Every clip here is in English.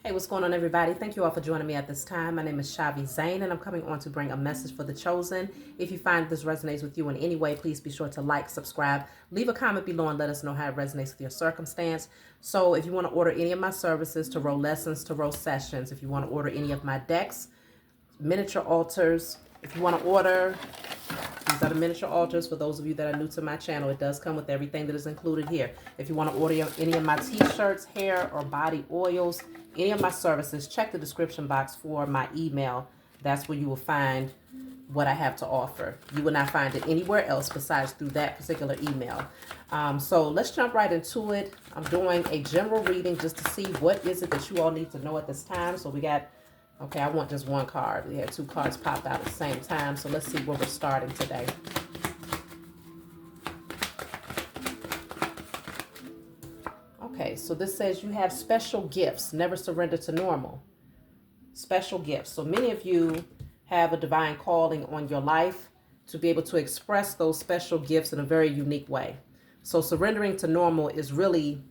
Hey, what's going on, everybody? Thank you all for joining me at this time. My name is Shavi Zane, and I'm coming on to bring a message for the chosen. If you find this resonates with you in any way, please be sure to like, subscribe, leave a comment below, and let us know how it resonates with your circumstance. So if you want to order any of my services, tarot lessons, tarot sessions, if you want to order any of my decks, miniature altars, if you want to order, these are the miniature altars for those of you that are new to my channel. It does come with everything that is included here. If you want to order any of my t-shirts, hair or body oils, any of my services, check the description box for my email. That's where you will find what I have to offer. You will not find it anywhere else besides through that particular email. So let's jump right into it. I'm doing a general reading just to see what is it that you all need to know at this time. So we got, okay, I want just one card. We had two cards pop out at the same time. So let's see where we're starting today. Okay, so this says you have special gifts. Never surrender to normal. Special gifts. So many of you have a divine calling on your life to be able to express those special gifts in a very unique way. So surrendering to normal is really,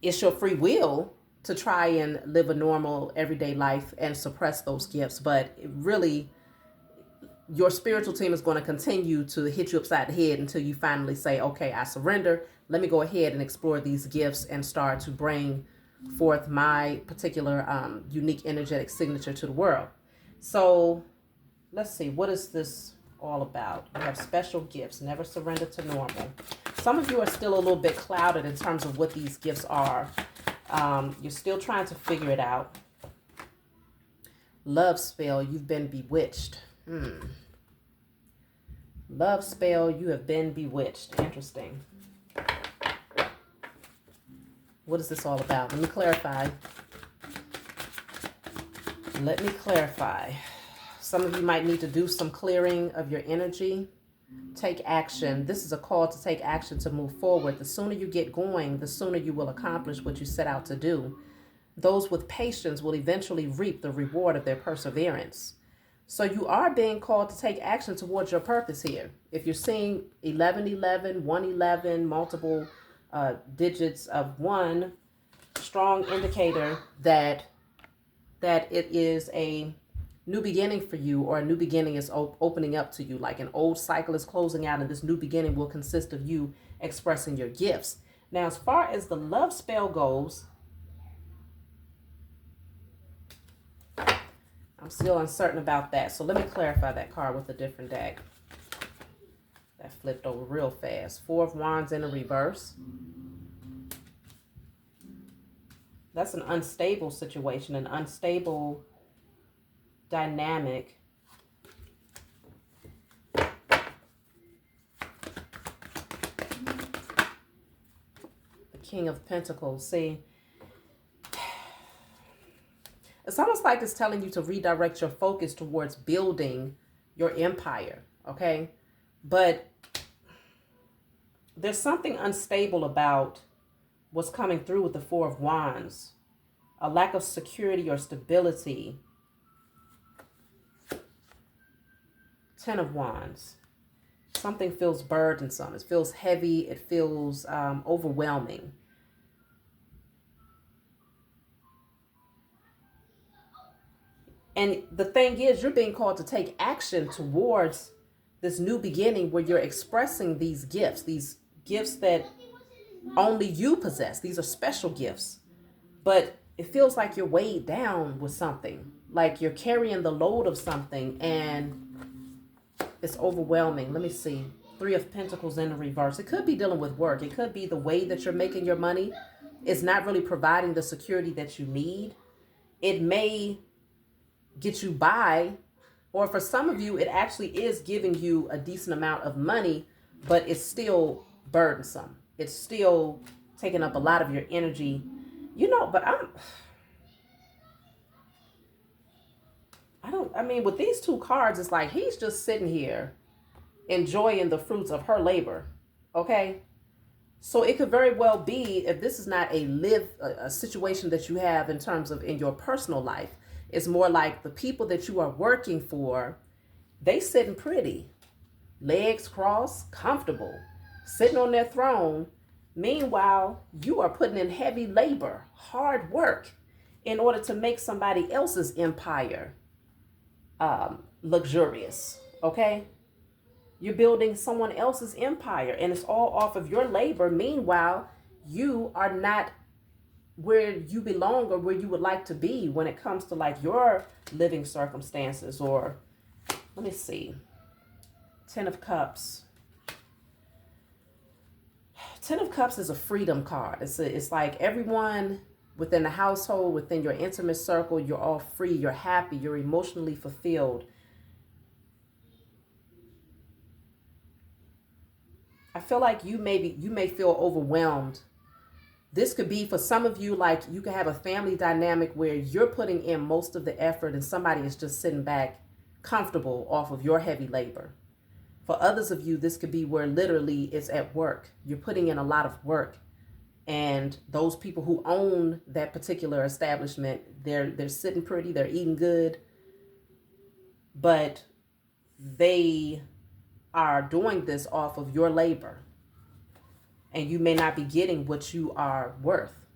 it's your free will to try and live a normal everyday life and suppress those gifts. But it really, your spiritual team is going to continue to hit you upside the head until you finally say, okay, I surrender. Let me go ahead and explore these gifts and start to bring forth my particular unique energetic signature to the world. So let's see, what is this all about? You have special gifts, never surrender to normal. Some of you are still a little bit clouded in terms of what these gifts are. You're still trying to figure it out. Love spell, you've been bewitched. Love spell, you have been bewitched. Interesting. What is this all about? Let me clarify. Let me clarify. Some of you might need to do some clearing of your energy. Take action. This is a call to take action, to move forward. The sooner you get going, the sooner you will accomplish what you set out to do. Those with patience will eventually reap the reward of their perseverance. So you are being called to take action towards your purpose here. If you're seeing 1111, 111, multiple digits of one, strong indicator that it is a new beginning for you, or a new beginning is opening up to you, like an old cycle is closing out, and this new beginning will consist of you expressing your gifts. Now, as far as the love spell goes, I'm still uncertain about that. So let me clarify that card with a different deck. That flipped over real fast. Four of Wands in a reverse. That's an unstable situation, an unstable dynamic. The King of Pentacles. See, it's almost like it's telling you to redirect your focus towards building your empire, okay? But there's something unstable about what's coming through with the Four of Wands. A lack of security or stability. Ten of Wands. Something feels burdensome. It feels heavy. It feels overwhelming. And the thing is, you're being called to take action towards this new beginning where you're expressing these gifts that only you possess. These are special gifts. But it feels like you're weighed down with something, like you're carrying the load of something, and it's overwhelming. Let me see. Three of Pentacles in the reverse. It could be dealing with work. It could be the way that you're making your money is not really providing the security that you need. It may get you by, or for some of you, it actually is giving you a decent amount of money, but it's still burdensome. It's still taking up a lot of your energy, but I mean, with these two cards, it's like he's just sitting here enjoying the fruits of her labor, okay? So it could very well be, if this is not a situation that you have in terms of in your personal life, it's more like the people that you are working for, they sitting pretty, legs crossed, comfortable, sitting on their throne. Meanwhile, you are putting in heavy labor, hard work, in order to make somebody else's empire luxurious, okay? You're building someone else's empire, and it's all off of your labor. Meanwhile, you are not where you belong or where you would like to be when it comes to like your living circumstances. Or let me see, Ten of Cups. Ten of Cups is a freedom card. It's like everyone within the household, within your intimate circle, you're all free, you're happy, you're emotionally fulfilled. I feel like you may feel overwhelmed. This could be for some of you, like you could have a family dynamic where you're putting in most of the effort and somebody is just sitting back comfortable off of your heavy labor. For others of you, this could be where literally it's at work. You're putting in a lot of work, and those people who own that particular establishment, they're sitting pretty, they're eating good, but they are doing this off of your labor, and you may not be getting what you are worth.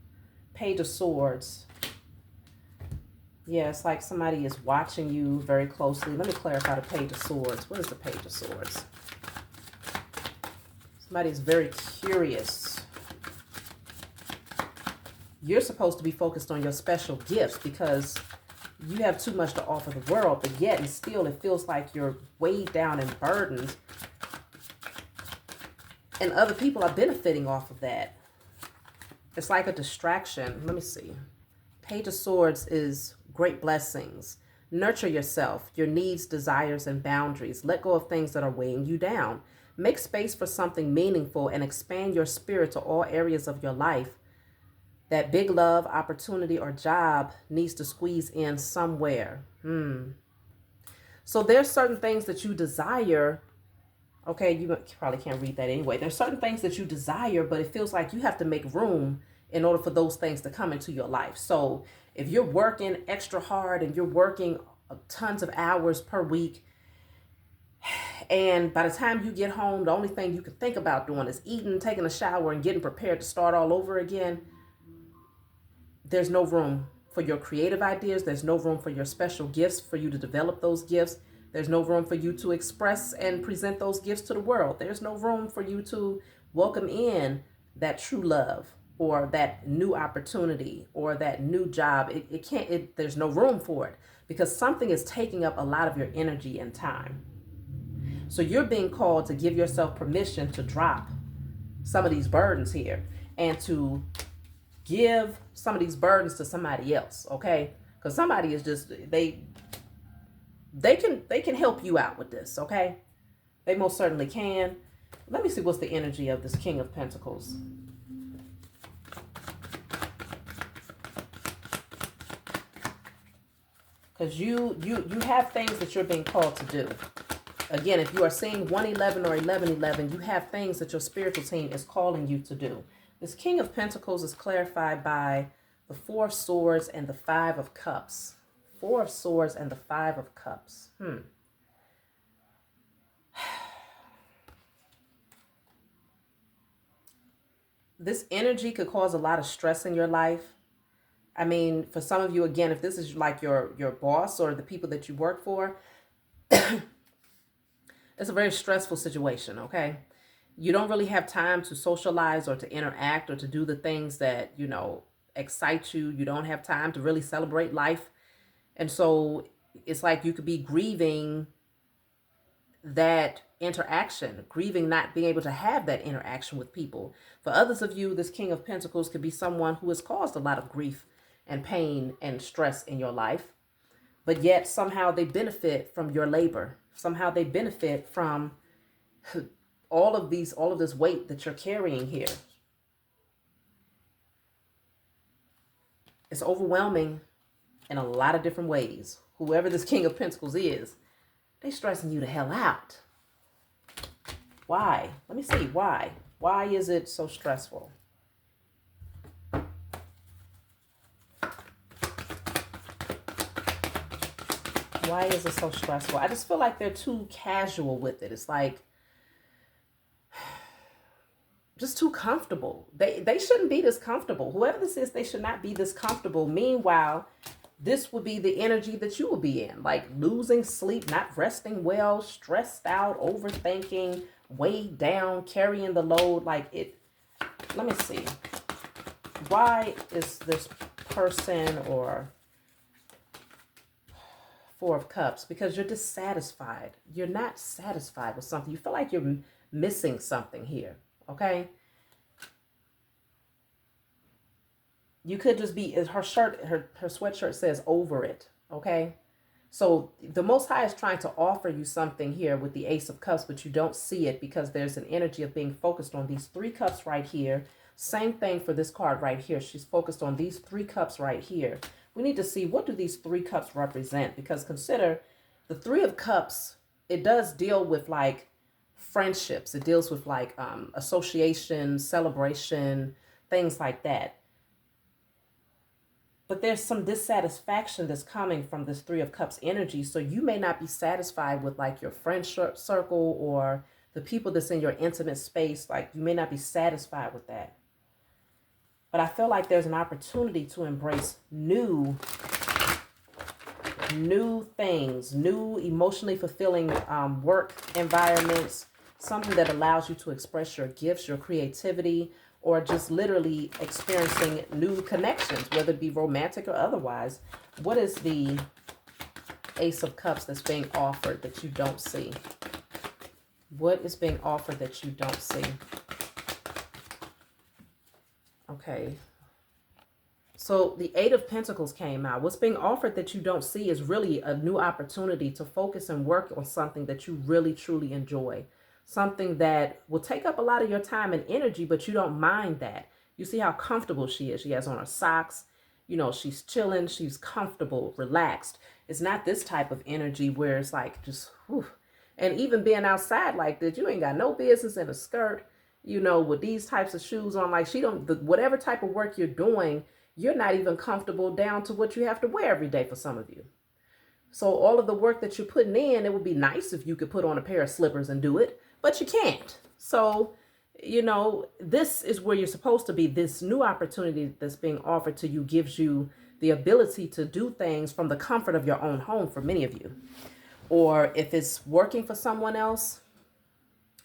Page of Swords. Yeah, it's like somebody is watching you very closely. Let me clarify the Page of Swords. What is the Page of Swords? Somebody is very curious. You're supposed to be focused on your special gifts because you have too much to offer the world, but yet and still it feels like you're weighed down and burdened, and other people are benefiting off of that. It's like a distraction. Let me see. Page of Swords is great blessings. Nurture yourself, your needs, desires, and boundaries. Let go of things that are weighing you down. Make space for something meaningful and expand your spirit to all areas of your life. That big love, opportunity, or job needs to squeeze in somewhere. So there's certain things that you desire. Okay, you probably can't read that anyway. There's certain things that you desire, but it feels like you have to make room in order for those things to come into your life. So if you're working extra hard and you're working tons of hours per week, and by the time you get home, the only thing you can think about doing is eating, taking a shower, and getting prepared to start all over again, there's no room for your creative ideas. There's no room for your special gifts, for you to develop those gifts. There's no room for you to express and present those gifts to the world. There's no room for you to welcome in that true love or that new opportunity or that new job. There's no room for it because something is taking up a lot of your energy and time. So you're being called to give yourself permission to drop some of these burdens here and to give some of these burdens to somebody else, okay? Because somebody is just, they can help you out with this, okay? They most certainly can. Let me see what's the energy of this King of Pentacles. Because you have things that you're being called to do. Again, if you are seeing 111 or 1111, you have things that your spiritual team is calling you to do. This King of Pentacles is clarified by the Four of Swords and the Five of Cups. Four of Swords and the Five of Cups. This energy could cause a lot of stress in your life. I mean, for some of you, again, if this is like your boss or the people that you work for, it's a very stressful situation, okay? You don't really have time to socialize or to interact or to do the things that, excite you. You don't have time to really celebrate life. And so it's like you could be grieving that interaction, grieving not being able to have that interaction with people. For others of you, this King of Pentacles could be someone who has caused a lot of grief and pain and stress in your life, but yet somehow they benefit from your labor. Somehow they benefit from all of this weight that you're carrying here. It's overwhelming in a lot of different ways. Whoever this King of Pentacles is, they stressing you the hell out. Why? Let me see. Why? Why is it so stressful? Why is it so stressful? I just feel like they're too casual with it. It's like just too comfortable. They shouldn't be this comfortable. Whoever this is, they should not be this comfortable. Meanwhile, this would be the energy that you will be in, like losing sleep, not resting well, stressed out, overthinking, weighed down, carrying the load. Like it, let me see. Why is this person, or Four of Cups? Because you're dissatisfied. You're not satisfied with something. You feel like you're missing something here, okay? You could just be, her shirt, her sweatshirt says over it, okay? So the Most High is trying to offer you something here with the Ace of Cups, but you don't see it because there's an energy of being focused on these 3 cups right here. Same thing for this card right here. She's focused on these 3 cups right here. We need to see, what do these 3 cups represent? Because consider the 3 of Cups, it does deal with like friendships. It deals with like association, celebration, things like that. But there's some dissatisfaction that's coming from this 3 of Cups energy. So you may not be satisfied with like your friendship circle or the people that's in your intimate space. Like you may not be satisfied with that. But I feel like there's an opportunity to embrace new things, new emotionally fulfilling work environments, something that allows you to express your gifts, your creativity, or just literally experiencing new connections, whether it be romantic or otherwise. What is the Ace of Cups that's being offered that you don't see? What is being offered that you don't see? Okay. So the 8 of Pentacles came out. What's being offered that you don't see is really a new opportunity to focus and work on something that you really, truly enjoy. Something that will take up a lot of your time and energy, but you don't mind that. You see how comfortable she is. She has on her socks. You know, she's chilling. She's comfortable, relaxed. It's not this type of energy where it's like just, whew. And even being outside like this, you ain't got no business in a skirt, you know, with these types of shoes on. Like whatever type of work you're doing, you're not even comfortable down to what you have to wear every day for some of you. So all of the work that you're putting in, it would be nice if you could put on a pair of slippers and do it, but you can't. So, you know, this is where you're supposed to be. This new opportunity that's being offered to you gives you the ability to do things from the comfort of your own home for many of you. Or if it's working for someone else,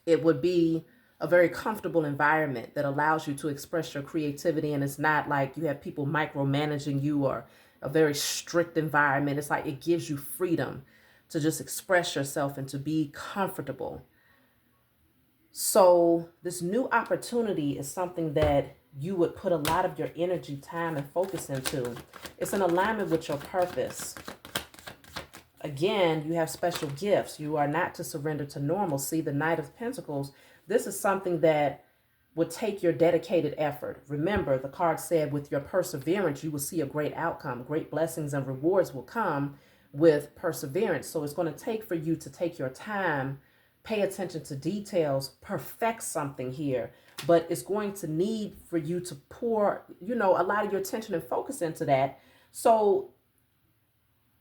it would be a very comfortable environment that allows you to express your creativity. And it's not like you have people micromanaging you or a very strict environment. It's like it gives you freedom to just express yourself and to be comfortable. So this new opportunity is something that you would put a lot of your energy, time, and focus into. It's in alignment with your purpose. Again, you have special gifts. You are not to surrender to normal. See, the Knight of Pentacles, this is something that would take your dedicated effort. Remember, the card said with your perseverance, you will see a great outcome. Great blessings and rewards will come with perseverance. So it's going to take for you to take your time, pay attention to details, perfect something here. But it's going to need for you to pour, you know, a lot of your attention and focus into that. So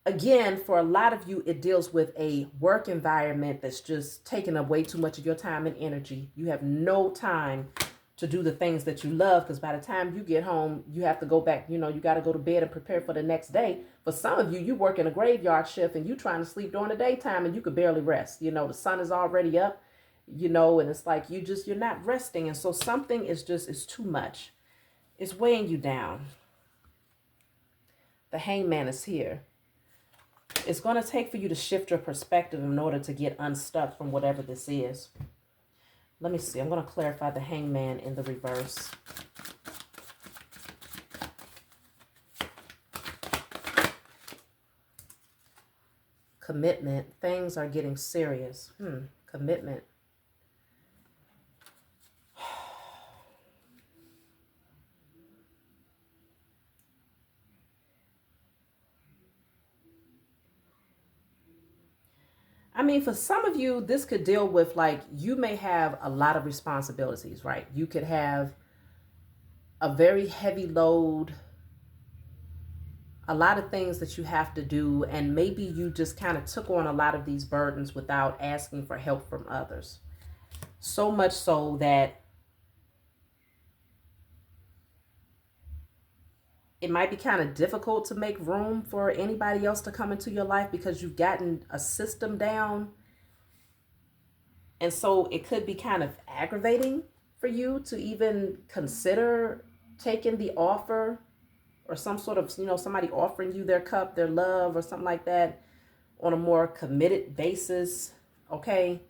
again, for a lot of you, it deals with a work environment that's just taking up way too much of your time and energy. You have no time to do the things that you love, because by the time you get home, you have to go back, you know, you got to go to bed and prepare for the next day. For some of you, you work in a graveyard shift and you trying to sleep during the daytime and you could barely rest. You know, the sun is already up, you know, and it's like you're not resting. And so something is too much. It's weighing you down. The Hangman is here. It's going to take for you to shift your perspective in order to get unstuck from whatever this is. Let me see. I'm going to clarify the Hangman in the reverse. Commitment. Things are getting serious. Commitment. I mean, for some of you, this could deal with like, you may have a lot of responsibilities, right? You could have a very heavy load, a lot of things that you have to do. And maybe you just kind of took on a lot of these burdens without asking for help from others. So much so that it might be kind of difficult to make room for anybody else to come into your life because you've gotten a system down. And so it could be kind of aggravating for you to even consider taking the offer, or some sort of, somebody offering you their cup, their love, or something like that on a more committed basis. Okay.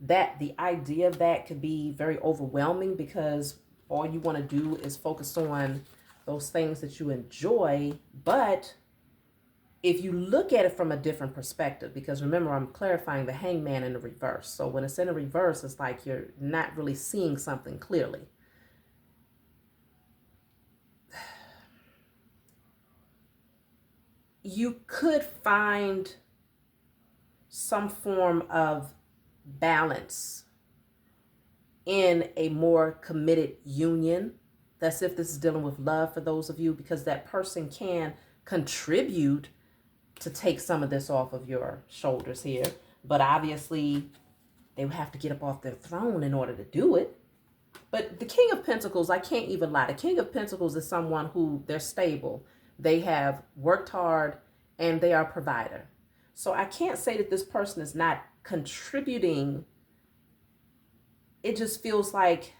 That the idea of that could be very overwhelming because all you want to do is focus on those things that you enjoy. But if you look at it from a different perspective, because remember, I'm clarifying the hangman in the reverse. So when it's in the reverse, it's like you're not really seeing something clearly. You could find some form of balance in a more committed union. That's if this is dealing with love for those of you, because that person can contribute to take some of this off of your shoulders here. But obviously, they would have to get up off their throne in order to do it. But the King of Pentacles, I can't even lie. The King of Pentacles is someone who they're stable. They have worked hard and they are a provider. So I can't say that this person is not contributing. It just feels like,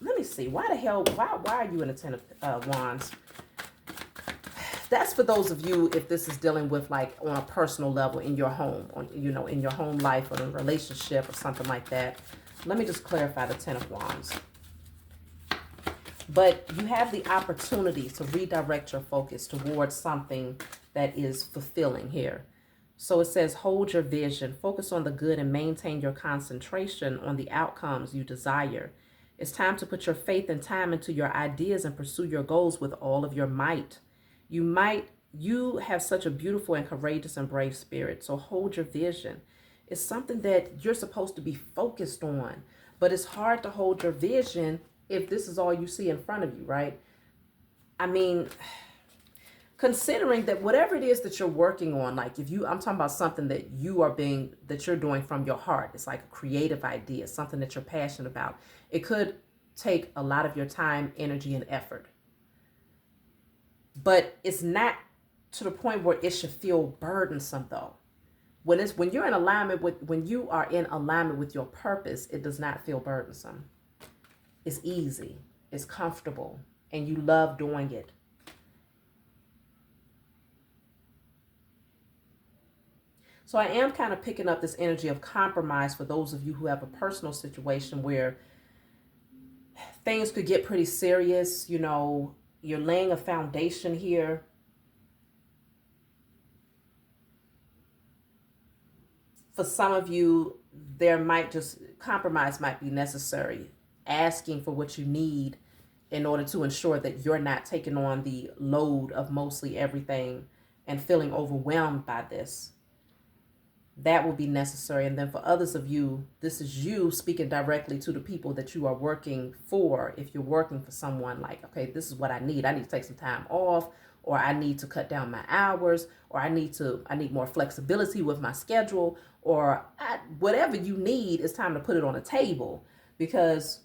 let me see, why are you in a Ten of Wands? That's for those of you, if this is dealing with like on a personal level in your home, or, in your home life or in a relationship or something like that. Let me just clarify the Ten of Wands. But you have the opportunity to redirect your focus towards something that is fulfilling here. So it says, hold your vision, focus on the good, and maintain your concentration on the outcomes you desire. It's time to put your faith and time into your ideas and pursue your goals with all of your might. You have such a beautiful and courageous and brave spirit. So hold your vision. It's something that you're supposed to be focused on, but it's hard to hold your vision if this is all you see in front of you, right? I mean, considering that whatever it is that you're working on, like I'm talking about something that you're doing from your heart. It's like a creative idea, something that you're passionate about. It could take a lot of your time, energy, and effort. But it's not to the point where it should feel burdensome though. When you are in alignment with your purpose, it does not feel burdensome. It's easy, it's comfortable, and you love doing it. So I am kind of picking up this energy of compromise for those of you who have a personal situation where things could get pretty serious. You're laying a foundation here. For some of you, compromise might be necessary. Asking for what you need in order to ensure that you're not taking on the load of mostly everything and feeling overwhelmed by this. That will be necessary. And then for others of you, this is you speaking directly to the people that you are working for. If you're working for someone, like, okay, this is what I need. I need to take some time off, or I need to cut down my hours, or I need more flexibility with my schedule, or whatever you need, it's time to put it on the table, because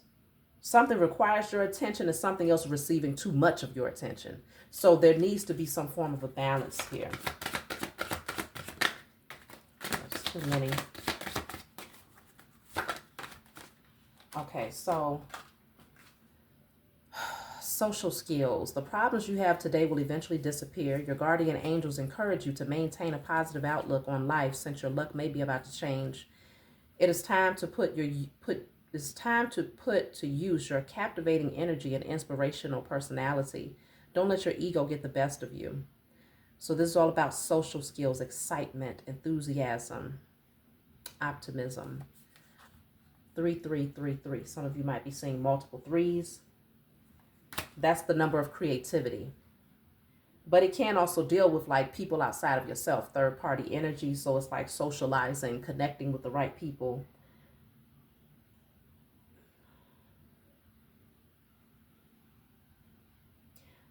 something requires your attention and something else is receiving too much of your attention. So there needs to be some form of a balance here. That's too many. Okay, so social skills. The problems you have today will eventually disappear. Your guardian angels encourage you to maintain a positive outlook on life, since your luck may be about to change. It is time to put to use your captivating energy and inspirational personality. Don't let your ego get the best of you. So this is all about social skills, excitement, enthusiasm, optimism. 3333. Some of you might be seeing multiple threes. That's the number of creativity. But it can also deal with like people outside of yourself, third party energy. So it's like socializing, connecting with the right people.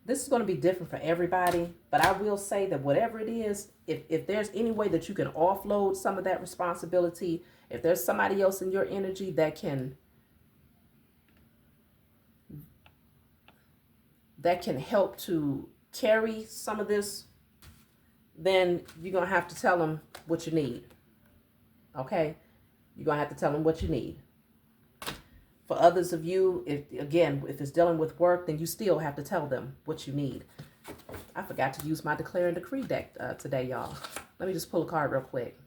This is going to be different for everybody, but I will say that whatever it is, if there's any way that you can offload some of that responsibility, if there's somebody else in your energy that can help to carry some of this, then you're going to have to tell them what you need. Okay? You're going to have to tell them what you need. For others of you, if it's dealing with work, then you still have to tell them what you need. I forgot to use my Declare and Decree deck today, y'all. Let me just pull a card real quick.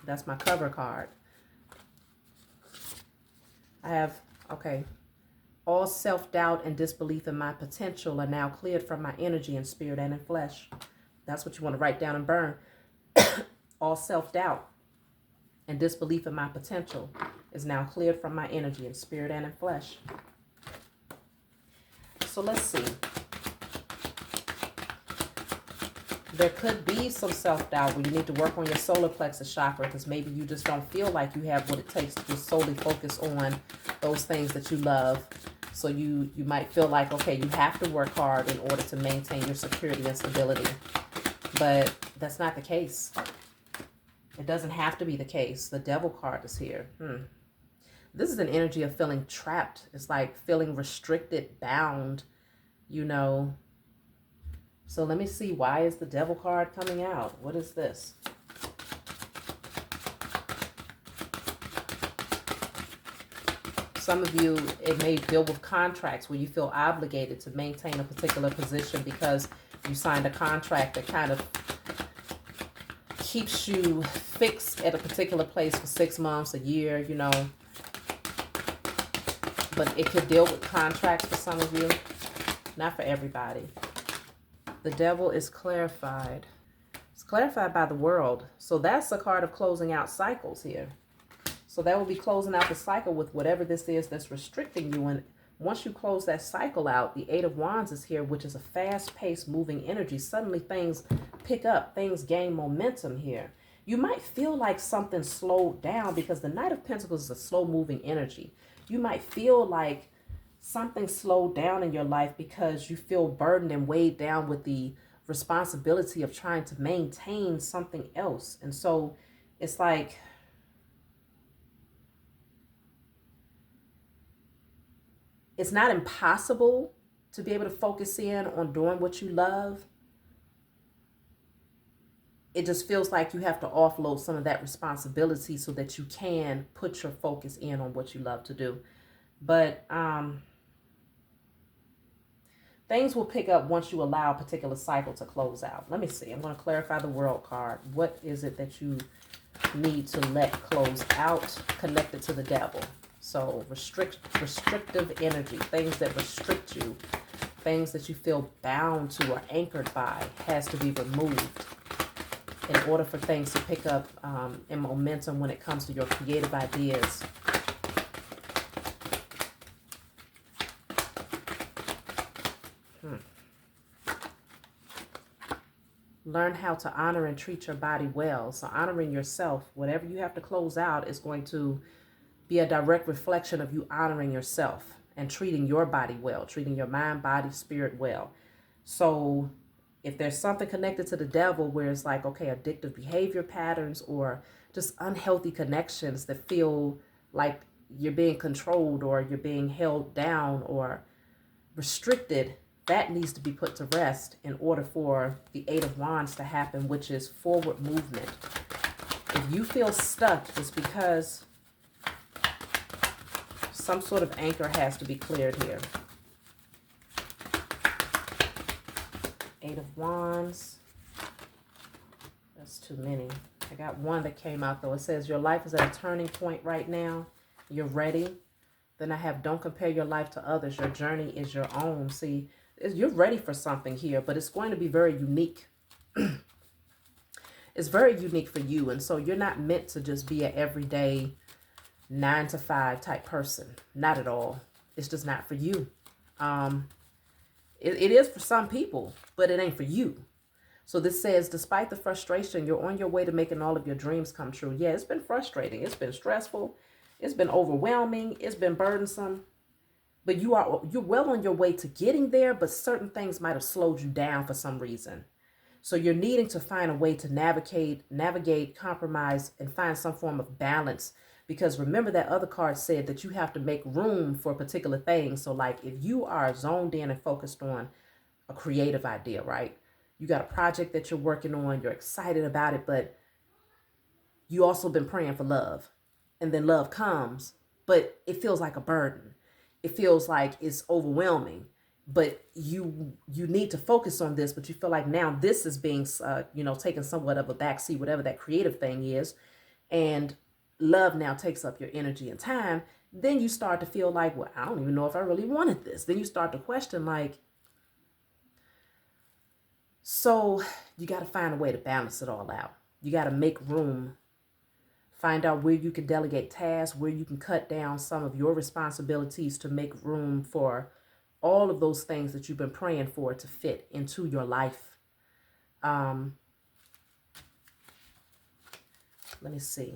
That's my cover card. I have, okay. All self-doubt and disbelief in my potential are now cleared from my energy in spirit and in flesh. That's what you want to write down and burn. All self-doubt and disbelief in my potential is now cleared from my energy in spirit and in flesh. So let's see. There could be some self-doubt where you need to work on your solar plexus chakra, because maybe you just don't feel like you have what it takes to just solely focus on those things that you love. So you might feel like, okay, you have to work hard in order to maintain your security and stability. But that's not the case. It doesn't have to be the case. The Devil card is here. This is an energy of feeling trapped. It's like feeling restricted, bound, you know. So let me see. Why is the Devil card coming out? What is this? Some of you, it may deal with contracts where you feel obligated to maintain a particular position because you signed a contract that kind of keeps you fixed at a particular place for 6 months, a year, you know. But it could deal with contracts for some of you, not for everybody. The Devil is clarified. It's clarified by the World. So that's a card of closing out cycles here. So that will be closing out the cycle with whatever this is that's restricting you. And once you close that cycle out, the Eight of Wands is here, which is a fast-paced moving energy. Suddenly things pick up, things gain momentum here. You might feel like something slowed down because the Knight of Pentacles is a slow-moving energy. You might feel like something slowed down in your life because you feel burdened and weighed down with the responsibility of trying to maintain something else. And so it's like, it's not impossible to be able to focus in on doing what you love. It just feels like you have to offload some of that responsibility so that you can put your focus in on what you love to do. But things will pick up once you allow a particular cycle to close out. Let me see. I'm going to clarify the World card. What is it that you need to let close out connected to the Devil? So restrictive energy, things that restrict you, things that you feel bound to or anchored by has to be removed in order for things to pick up in momentum when it comes to your creative ideas. Learn how to honor and treat your body well. So honoring yourself, whatever you have to close out is going to be a direct reflection of you honoring yourself and treating your body well, treating your mind, body, spirit well. So if there's something connected to the Devil where it's like, okay, addictive behavior patterns or just unhealthy connections that feel like you're being controlled or you're being held down or restricted, that needs to be put to rest in order for the Eight of Wands to happen, which is forward movement. If you feel stuck, it's because some sort of anchor has to be cleared here. Eight of Wands. That's too many. I got one that came out though. It says your life is at a turning point right now. You're ready. Then I have don't compare your life to others. Your journey is your own. See, you're ready for something here, but it's going to be very unique. It's very unique for you. And so you're not meant to just be an everyday 9-to-5 type person. Not at all. It's just not for you. It is for some people, but it ain't for you. So this says, despite the frustration, you're on your way to making all of your dreams come true. Yeah, it's been frustrating. It's been stressful. It's been overwhelming. It's been burdensome. But you're well on your way to getting there, but certain things might have slowed you down for some reason. So you're needing to find a way to navigate, compromise, and find some form of balance. Because remember that other card said that you have to make room for particular things. So like if you are zoned in and focused on a creative idea, right? You got a project that you're working on, you're excited about it, but you also been praying for love. And then love comes, but it feels like a burden. It feels like it's overwhelming. But you need to focus on this, but you feel like now this is being taken somewhat of a backseat, whatever that creative thing is, and love now takes up your energy and time. Then you start to feel like, well, I don't even know if I really wanted this. Then you start to question, like, so you got to find a way to balance it all out. You got to make room. Find out where you can delegate tasks, where you can cut down some of your responsibilities to make room for all of those things that you've been praying for to fit into your life. Let me see.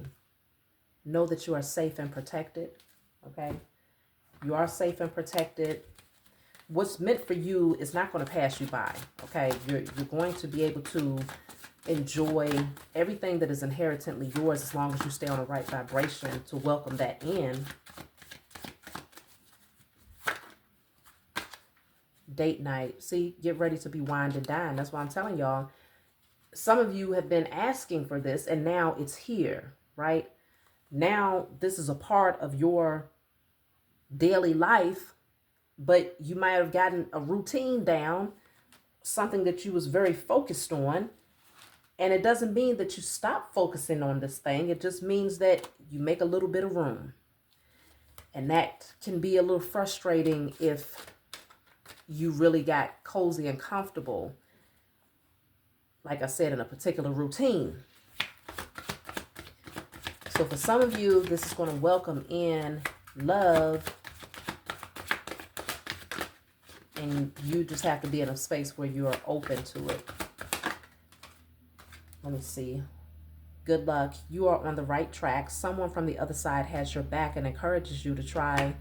Know that you are safe and protected. Okay. You are safe and protected. What's meant for you is not going to pass you by. Okay. You're going to be able to enjoy everything that is inherently yours as long as you stay on the right vibration to welcome that in. Date night. See, get ready to be wined and dined. That's why I'm telling y'all. Some of you have been asking for this and now it's here, right? Now this is a part of your daily life, but you might have gotten a routine down, something that you was very focused on. And it doesn't mean that you stop focusing on this thing. It just means that you make a little bit of room. And that can be a little frustrating if you really got cozy and comfortable, like I said, in a particular routine. So for some of you, this is going to welcome in love. And you just have to be in a space where you are open to it. Let me see. Good luck. You are on the right track. Someone from the other side has your back and encourages you to try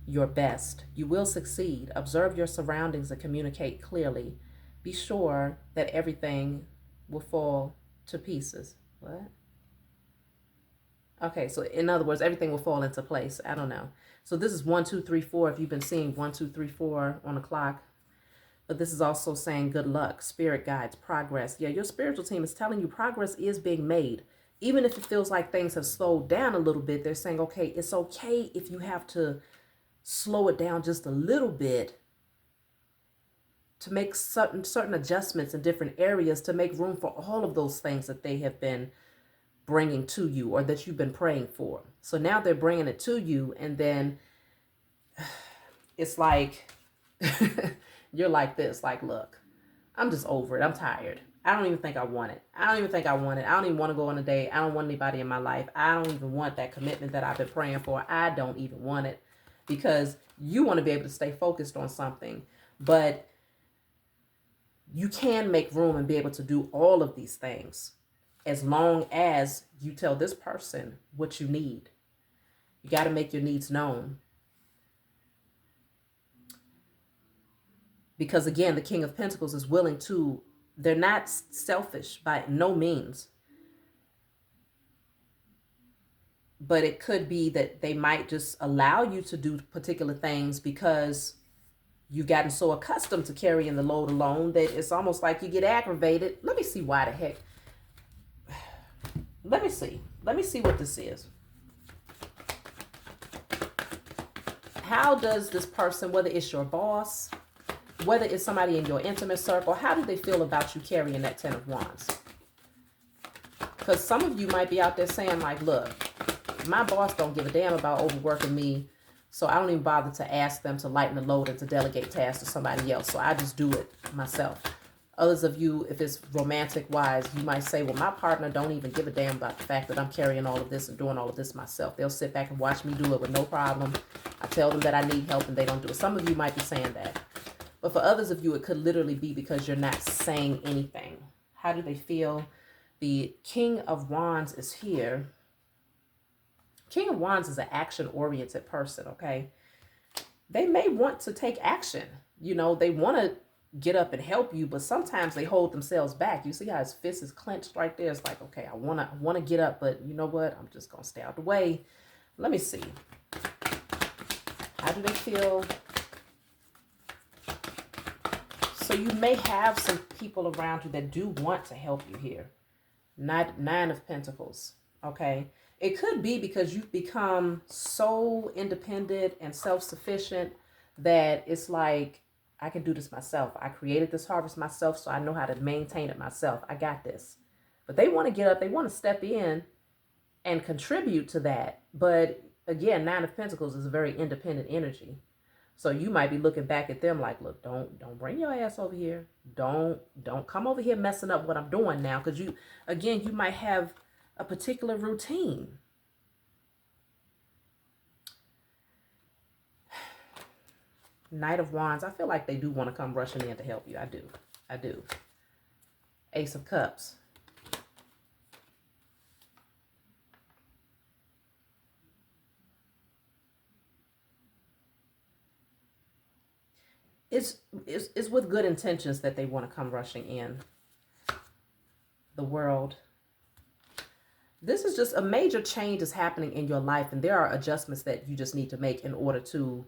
your best. You will succeed. Observe your surroundings and communicate clearly. Be sure that everything will fall to pieces. What? Okay, so in other words, everything will fall into place. I don't know. So this is 1, 2, 3, 4. If you've been seeing 1, 2, 3, 4 on the clock. But this is also saying good luck, spirit guides, progress. Yeah, your spiritual team is telling you progress is being made. Even if it feels like things have slowed down a little bit, they're saying, okay, it's okay if you have to slow it down just a little bit to make certain adjustments in different areas to make room for all of those things that they have been bringing to you or that you've been praying for. So now they're bringing it to you, and then it's like you're like this, like, look, I'm just over it. I'm tired. I don't even think I want it. I don't even think I want it. I don't even want to go on a date. I don't want anybody in my life. I don't even want that commitment that I've been praying for. I don't even want it, because you want to be able to stay focused on something. But you can make room and be able to do all of these things as long as you tell this person what you need. You got to make your needs known. Because again, the King of Pentacles is willing to, they're not selfish by no means. But it could be that they might just allow you to do particular things because you've gotten so accustomed to carrying the load alone that it's almost like you get aggravated. Let me see why the heck. Let me see. Let me see what this is. How does this person, whether it's your boss, whether it's somebody in your intimate circle, how do they feel about you carrying that 10 of Wands? Because some of you might be out there saying like, look, my boss don't give a damn about overworking me, so I don't even bother to ask them to lighten the load and to delegate tasks to somebody else. So I just do it myself. Others of you, if it's romantic wise, you might say, well, my partner don't even give a damn about the fact that I'm carrying all of this and doing all of this myself. They'll sit back and watch me do it with no problem. I tell them that I need help and they don't do it. Some of you might be saying that. But for others of you, it could literally be because you're not saying anything. How do they feel? The King of Wands is here. King of Wands is an action-oriented person, okay? They may want to take action. You know, they want to get up and help you, but sometimes they hold themselves back. You see how his fist is clenched right there? It's like, okay, I want to get up, but you know what? I'm just going to stay out the way. Let me see. How do they feel? So you may have some people around you that do want to help you here. Nine of Pentacles. Okay. It could be because you've become so independent and self-sufficient that it's like, I can do this myself. I created this harvest myself, so I know how to maintain it myself. I got this. But they want to get up. They want to step in and contribute to that. But again, Nine of Pentacles is a very independent energy. So you might be looking back at them like, look, don't bring your ass over here. Don't come over here messing up what I'm doing now. Because you might have a particular routine. Knight of Wands. I feel like they do want to come rushing in to help you. I do. Ace of Cups. It's with good intentions that they want to come rushing in. The World. This is just a major change is happening in your life, and there are adjustments that you just need to make in order to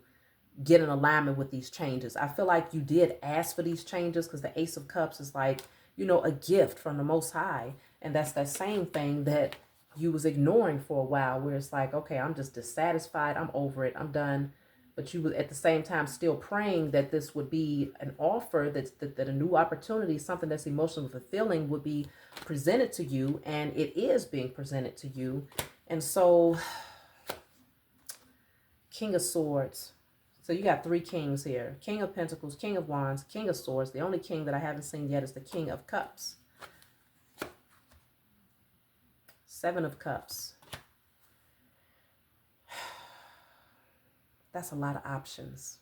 get in alignment with these changes. I feel like you did ask for these changes because the Ace of Cups is like, you know, a gift from the Most High. And that's that same thing that you was ignoring for a while, where it's like, okay, I'm just dissatisfied. I'm over it. I'm done. But you was at the same time still praying that this would be an offer, that a new opportunity, something that's emotionally fulfilling would be presented to you. And it is being presented to you. And so, King of Swords. So you got three kings here. King of Pentacles, King of Wands, King of Swords. The only king that I haven't seen yet is the King of Cups. Seven of Cups. That's a lot of options.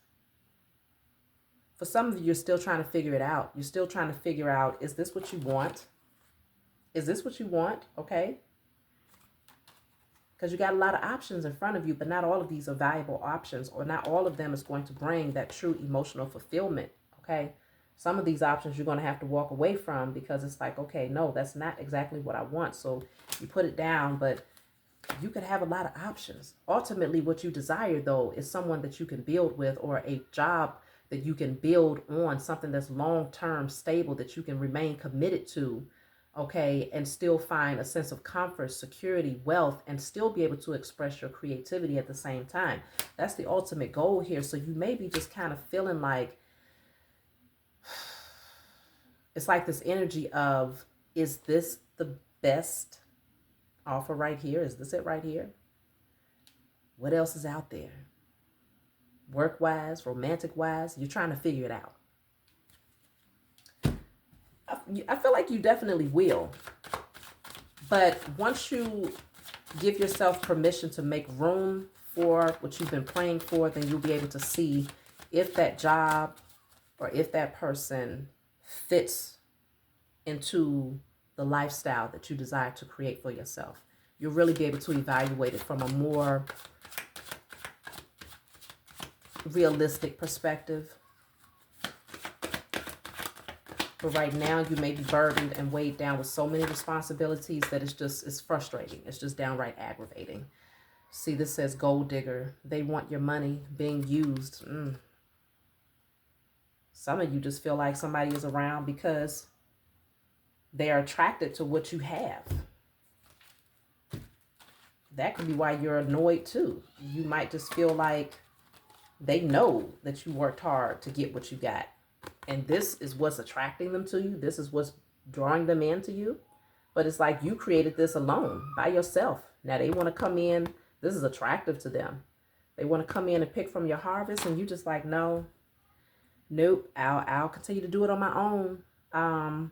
For some of you, you're still trying to figure it out. You're still trying to figure out, is this what you want? Is this what you want? Okay. Because you got a lot of options in front of you, but not all of these are valuable options, or not all of them is going to bring that true emotional fulfillment. Okay. Some of these options you're going to have to walk away from because it's like, okay, no, that's not exactly what I want. So you put it down, but you could have a lot of options. Ultimately, what you desire, though, is someone that you can build with, or a job that you can build on, something that's long-term, stable, that you can remain committed to, okay, and still find a sense of comfort, security, wealth, and still be able to express your creativity at the same time. That's the ultimate goal here. So you may be just kind of feeling like, it's like this energy of, is this the best offer right here? Is this it right here? What else is out there? Work-wise, romantic-wise, you're trying to figure it out. I feel like you definitely will. But once you give yourself permission to make room for what you've been praying for, then you'll be able to see if that job or if that person fits into the lifestyle that you desire to create for yourself. You'll really be able to evaluate it from a more realistic perspective. But right now, you may be burdened and weighed down with so many responsibilities that it's frustrating. It's just downright aggravating. See, this says gold digger. They want your money being used. Some of you just feel like somebody is around because they are attracted to what you have. That could be why you're annoyed too. You might just feel like they know that you worked hard to get what you got. And this is what's attracting them to you. This is what's drawing them into you. But it's like you created this alone, by yourself. Now they want to come in. This is attractive to them. They want to come in and pick from your harvest. And you just like, no, nope, I'll continue to do it on my own.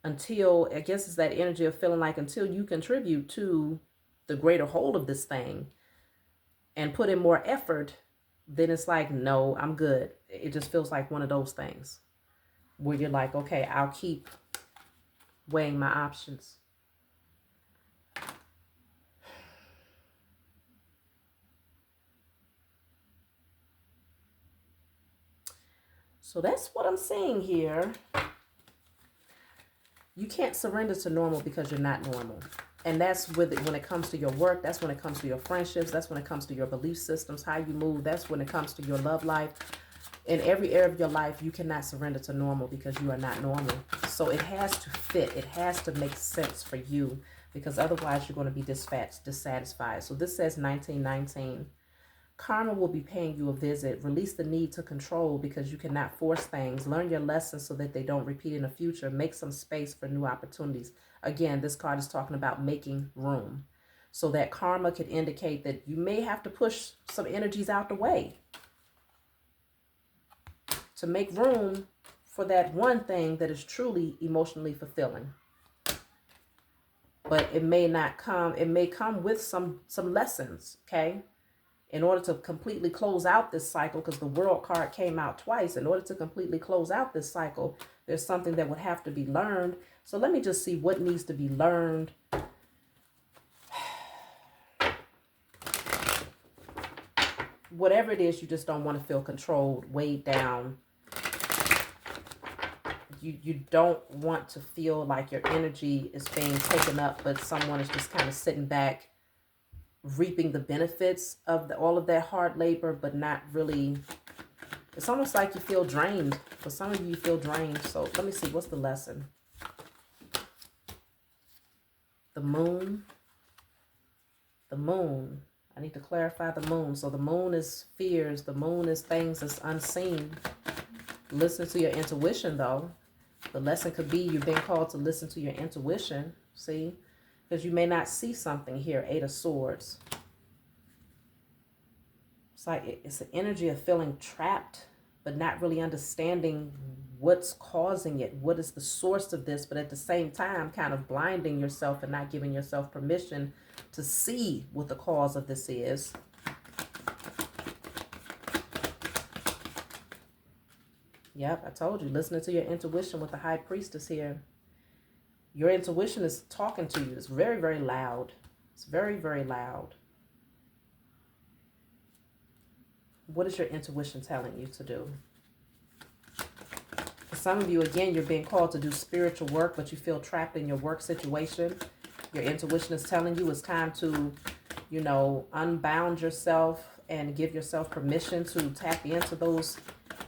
Until, I guess it's that energy of feeling like until you contribute to the greater whole of this thing and put in more effort, then it's like, no, I'm good. It just feels like one of those things where you're like, okay, I'll keep weighing my options. So that's what I'm seeing here. You can't surrender to normal because you're not normal. And that's with it when it comes to your work. That's when it comes to your friendships. That's when it comes to your belief systems, how you move. That's when it comes to your love life. In every area of your life, you cannot surrender to normal because you are not normal. So it has to fit. It has to make sense for you, because otherwise you're going to be dissatisfied. So this says 1919. Karma will be paying you a visit. Release the need to control because you cannot force things. Learn your lessons so that they don't repeat in the future. Make some space for new opportunities. Again, this card is talking about making room. So that karma could indicate that you may have to push some energies out the way to make room for that one thing that is truly emotionally fulfilling. But it may not come, it may come with some lessons, okay? In order to completely close out this cycle, because the World card came out twice, in order to completely close out this cycle, there's something that would have to be learned. So let me just see what needs to be learned. Whatever it is, you just don't want to feel controlled, weighed down. You don't want to feel like your energy is being taken up, but someone is just kind of sitting back, reaping the benefits of all of that hard labor, but not really. It's almost like you feel drained. For some of you, you feel drained. So let me see, what's the lesson? The moon. The moon. I need to clarify the moon. So the moon is fears. The moon is things that's unseen. Listen to your intuition, though. The lesson could be you've been called to listen to your intuition. See? Because you may not see something here. 8 of Swords. It's like it's the energy of feeling trapped, but not really understanding what's causing it. What is the source of this? But at the same time, kind of blinding yourself and not giving yourself permission to see what the cause of this is. Yep, I told you, listening to your intuition with the High Priestess here. Your intuition is talking to you. It's very, very loud. It's very, very loud. What is your intuition telling you to do? For some of you, again, you're being called to do spiritual work, but you feel trapped in your work situation. Your intuition is telling you it's time to, you know, unbound yourself and give yourself permission to tap into those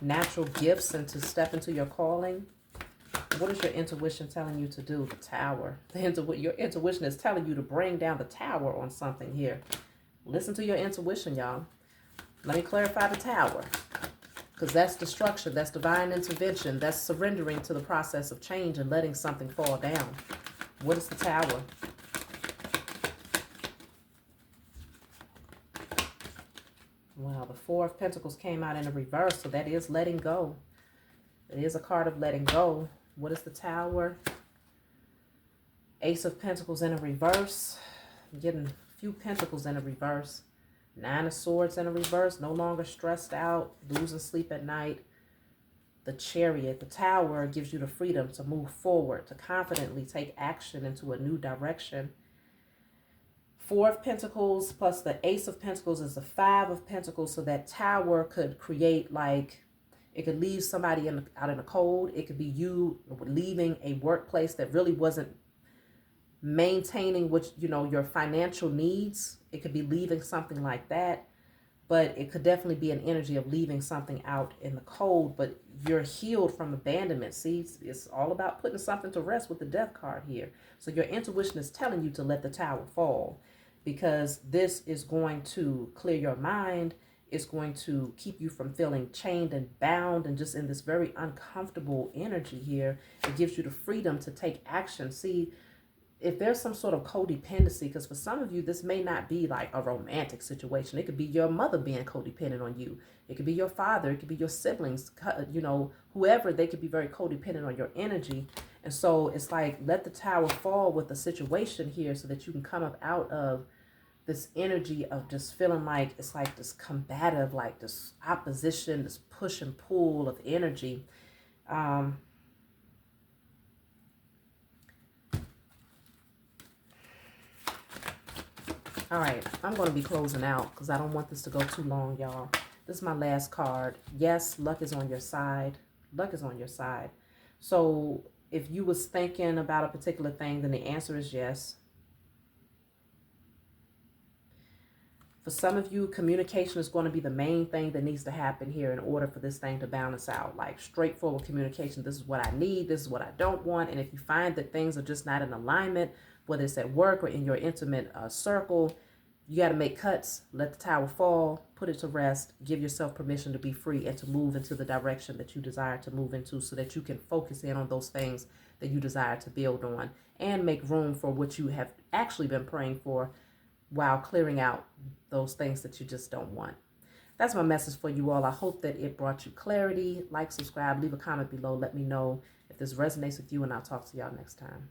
natural gifts and to step into your calling. What is your intuition telling you to do? The Tower. Your intuition is telling you to bring down the tower on something here. Listen to your intuition, y'all. Let me clarify the Tower, because that's destruction. That's divine intervention. That's surrendering to the process of change and letting something fall down. What is the Tower? Wow, the 4 of Pentacles came out in a reverse, so that is letting go. It is a card of letting go. What is the Tower? Ace of Pentacles in a reverse. I'm getting a few Pentacles in a reverse. 9 of Swords in a reverse. No longer stressed out, losing sleep at night. The Chariot. The Tower gives you the freedom to move forward, to confidently take action into a new direction. 4 of Pentacles plus the Ace of Pentacles is the 5 of Pentacles. So that Tower could create, like, it could leave somebody out in the cold. It could be you leaving a workplace that really wasn't maintaining what, you know, your financial needs. It could be leaving something like that. But it could definitely be an energy of leaving something out in the cold. But you're healed from abandonment. See, it's all about putting something to rest with the Death card here. So your intuition is telling you to let the Tower fall, because this is going to clear your mind. It's going to keep you from feeling chained and bound and just in this very uncomfortable energy here. It gives you the freedom to take action. See, if there's some sort of codependency, because for some of you, this may not be like a romantic situation. It could be your mother being codependent on you. It could be your father. It could be your siblings, you know, whoever. They could be very codependent on your energy. And so it's like, let the Tower fall with the situation here so that you can come up out of this energy of just feeling like it's like this combative, like this opposition, this push and pull of energy. All right, I'm going to be closing out because I don't want this to go too long, y'all. This is my last card. Yes, luck is on your side. Luck is on your side. So if you was thinking about a particular thing, then the answer is yes. For some of you, communication is going to be the main thing that needs to happen here in order for this thing to balance out. Like straightforward communication. This is what I need. This is what I don't want. And if you find that things are just not in alignment, whether it's at work or in your intimate circle, you got to make cuts, let the tower fall, put it to rest, give yourself permission to be free and to move into the direction that you desire to move into so that you can focus in on those things that you desire to build on and make room for what you have actually been praying for while clearing out those things that you just don't want. That's my message for you all. I hope that it brought you clarity. Like, subscribe, leave a comment below. Let me know if this resonates with you, and I'll talk to y'all next time.